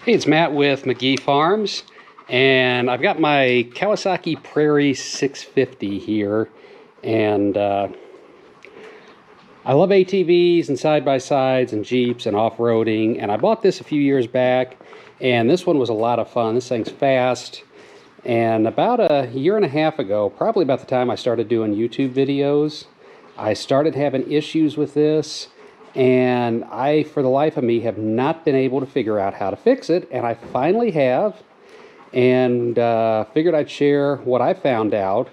Hey, it's Matt with McGee Farms, and I've got my Kawasaki Prairie 650 here, and I love ATVs and side-by-sides and Jeeps and off-roading, and I bought this a few years back, and this one was a lot of fun. This thing's fast, and about a year and a half ago, probably about the time I started doing YouTube videos, I started having issues with this. And I, for the life of me, have not been able to figure out how to fix it, and I finally have, and figured I'd share what I found out,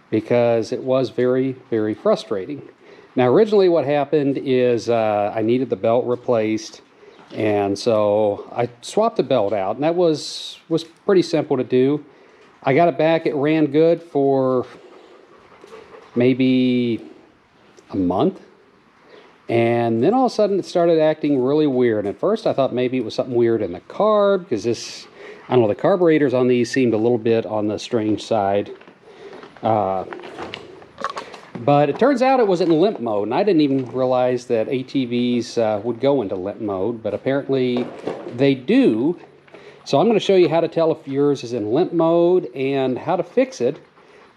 because it was very, very frustrating. Now, originally what happened is I needed the belt replaced, and so I swapped the belt out, and that was pretty simple to do. I got it back. It ran good for maybe a month. And then all of a sudden it started acting really weird. And at first I thought maybe it was something weird in the carb, because this, I don't know, the carburetors on these seemed a little bit on the strange side. But it turns out it was in limp mode, and I didn't even realize that ATVs would go into limp mode, but apparently they do. So I'm going to show you how to tell if yours is in limp mode and how to fix it.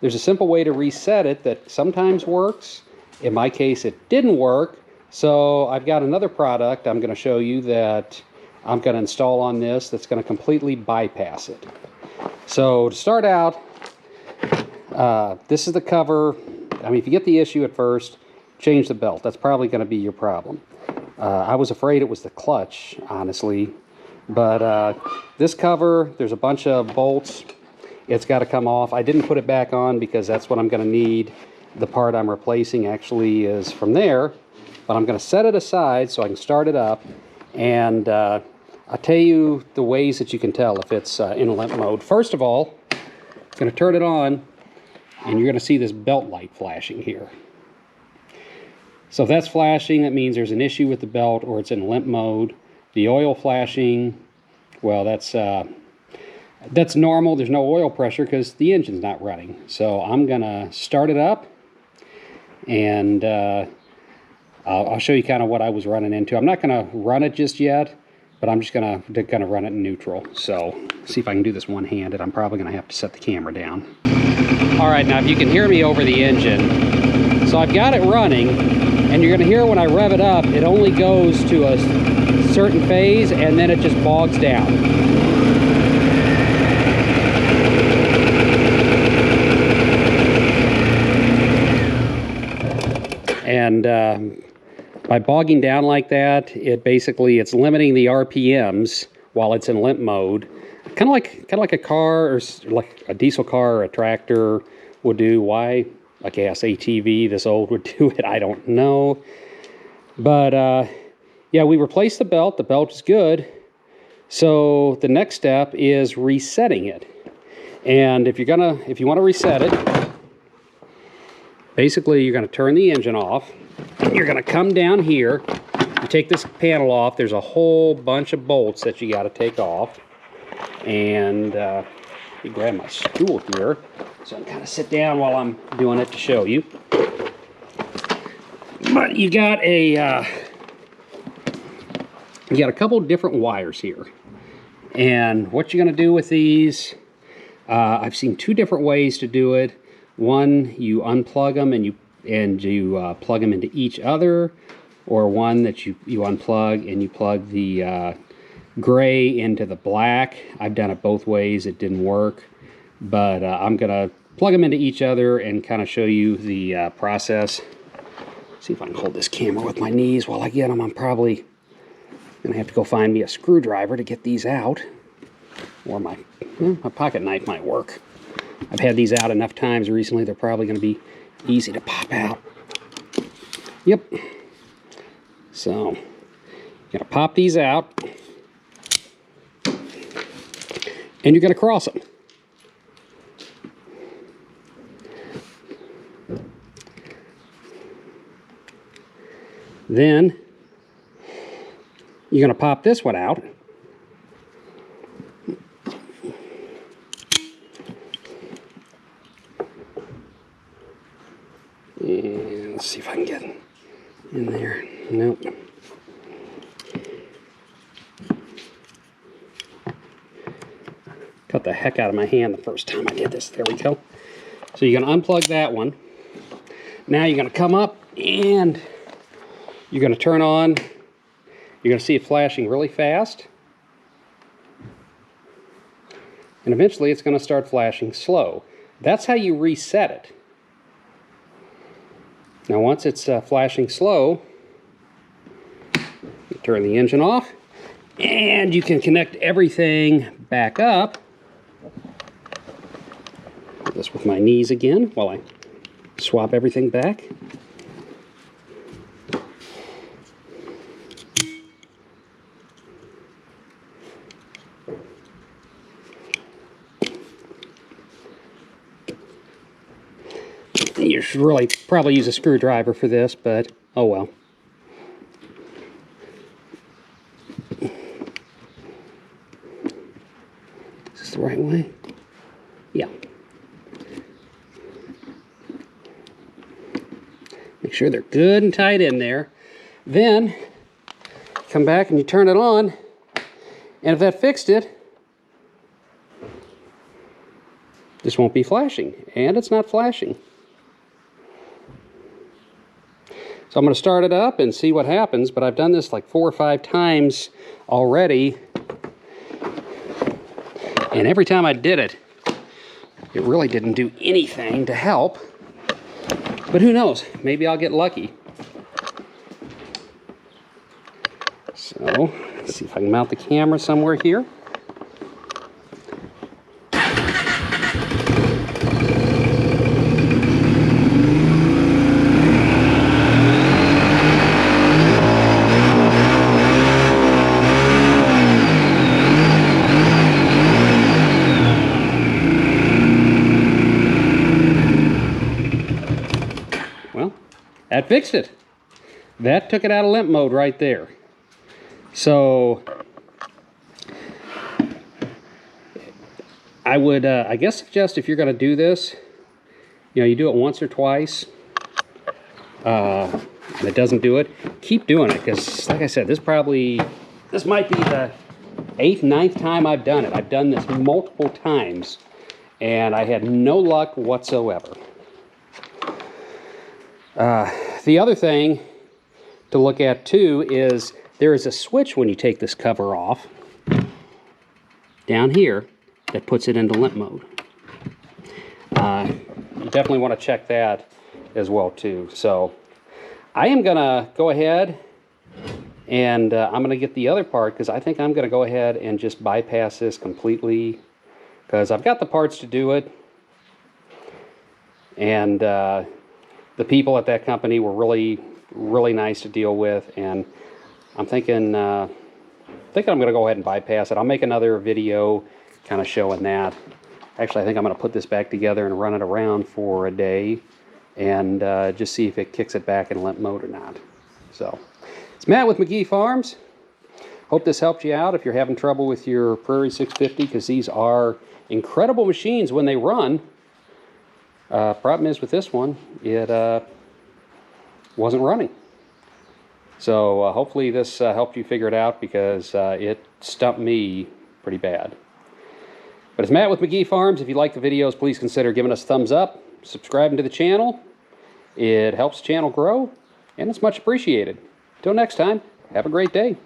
There's a simple way to reset it that sometimes works. In my case, it didn't work. So I've got another product I'm going to show you that I'm going to install on this that's going to completely bypass it. So to start out, this is the cover. I mean, if you get the issue at first, change the belt. That's probably going to be your problem. I was afraid it was the clutch, honestly. But this cover, there's a bunch of bolts. It's got to come off. I didn't put it back on because that's what I'm going to need. The part I'm replacing actually is from there. But I'm going to set it aside so I can start it up, and I'll tell you the ways that you can tell if it's in limp mode. First of all, I'm going to turn it on, and you're going to see this belt light flashing here. So if that's flashing, that means there's an issue with the belt or it's in limp mode. The oil flashing, well, that's normal. There's no oil pressure because the engine's not running. So I'm going to start it up, and I'll show you kind of what I was running into. I'm not going to run it just yet, but I'm just going to run it in neutral. So, see if I can do this one-handed. I'm probably going to have to set the camera down. All right, now if you can hear me over the engine. So I've got it running, and you're going to hear when I rev it up, it only goes to a certain phase, and then it just bogs down. And by bogging down like that, it's limiting the RPMs while it's in limp mode. Kind of like a car, or like a diesel car or a tractor would do. Why a gas ATV this old would do it, I don't know. But yeah, we replaced the belt. The belt is good. So the next step is resetting it. And if you want to reset it, basically you're going to turn the engine off. You're going to come down here, you take this panel off. There's a whole bunch of bolts that you got to take off. And you grab my stool here, so I can kind of sit down while I'm doing it to show you. But you got a couple different wires here. And what you're going to do with these, I've seen two different ways to do it. One, you unplug them and you plug them into each other, or one that you unplug and you plug the gray into the black. I've done it both ways. It didn't work, but I'm gonna plug them into each other and kind of show you the process. See if I can hold this camera with my knees while I get them. I'm probably gonna have to go find me a screwdriver to get these out, or my pocket knife might work. I've had these out enough times recently, they're probably going to be easy to pop out. Yep. So, you're going to pop these out, and you're going to cross them. Then, you're going to pop this one out. And let's see if I can get in there. Nope. Cut the heck out of my hand the first time I did this. There we go. So you're going to unplug that one. Now you're going to come up and you're going to turn on. You're going to see it flashing really fast. And eventually it's going to start flashing slow. That's how you reset it. Now once it's flashing slow, you turn the engine off and you can connect everything back up. Do this with my knees again while I swap everything back. You should really probably use a screwdriver for this, but oh well. Is this the right way? Yeah. Make sure they're good and tight in there. Then come back and you turn it on, and if that fixed it, this won't be flashing, and it's not flashing. So I'm going to start it up and see what happens, but I've done this like 4 or 5 times already, and every time I did it, it really didn't do anything to help. But who knows? Maybe I'll get lucky. So, let's see if I can mount the camera somewhere here. Well, that fixed it. That took it out of limp mode right there. So I would, I guess, suggest if you're going to do this, you know, you do it once or twice, and it doesn't do it, keep doing it, because like I said, this might be the 8th, 9th time I've done it. I've done this multiple times, and I had no luck whatsoever. The other thing to look at too is there is a switch when you take this cover off down here that puts it into limp mode. You definitely want to check that as well too. So I am gonna go ahead and I'm gonna get the other part, because I think I'm gonna go ahead and just bypass this completely, because I've got the parts to do it, and the people at that company were really nice to deal with, and I'm thinking I'm going to go ahead and bypass it. I'll make another video kind of showing that. Actually, I think I'm going to put this back together and run it around for a day and just see if it kicks it back in limp mode or not. So, it's Matt with McGee Farms. Hope this helped you out if you're having trouble with your Prairie 650, because these are incredible machines when they run. Problem is with this one, it wasn't running. So hopefully this helped you figure it out, because it stumped me pretty bad. But it's Matt with McGee Farms. If you like the videos, please consider giving us a thumbs up, subscribing to the channel. It helps the channel grow, and it's much appreciated. Until next time, have a great day.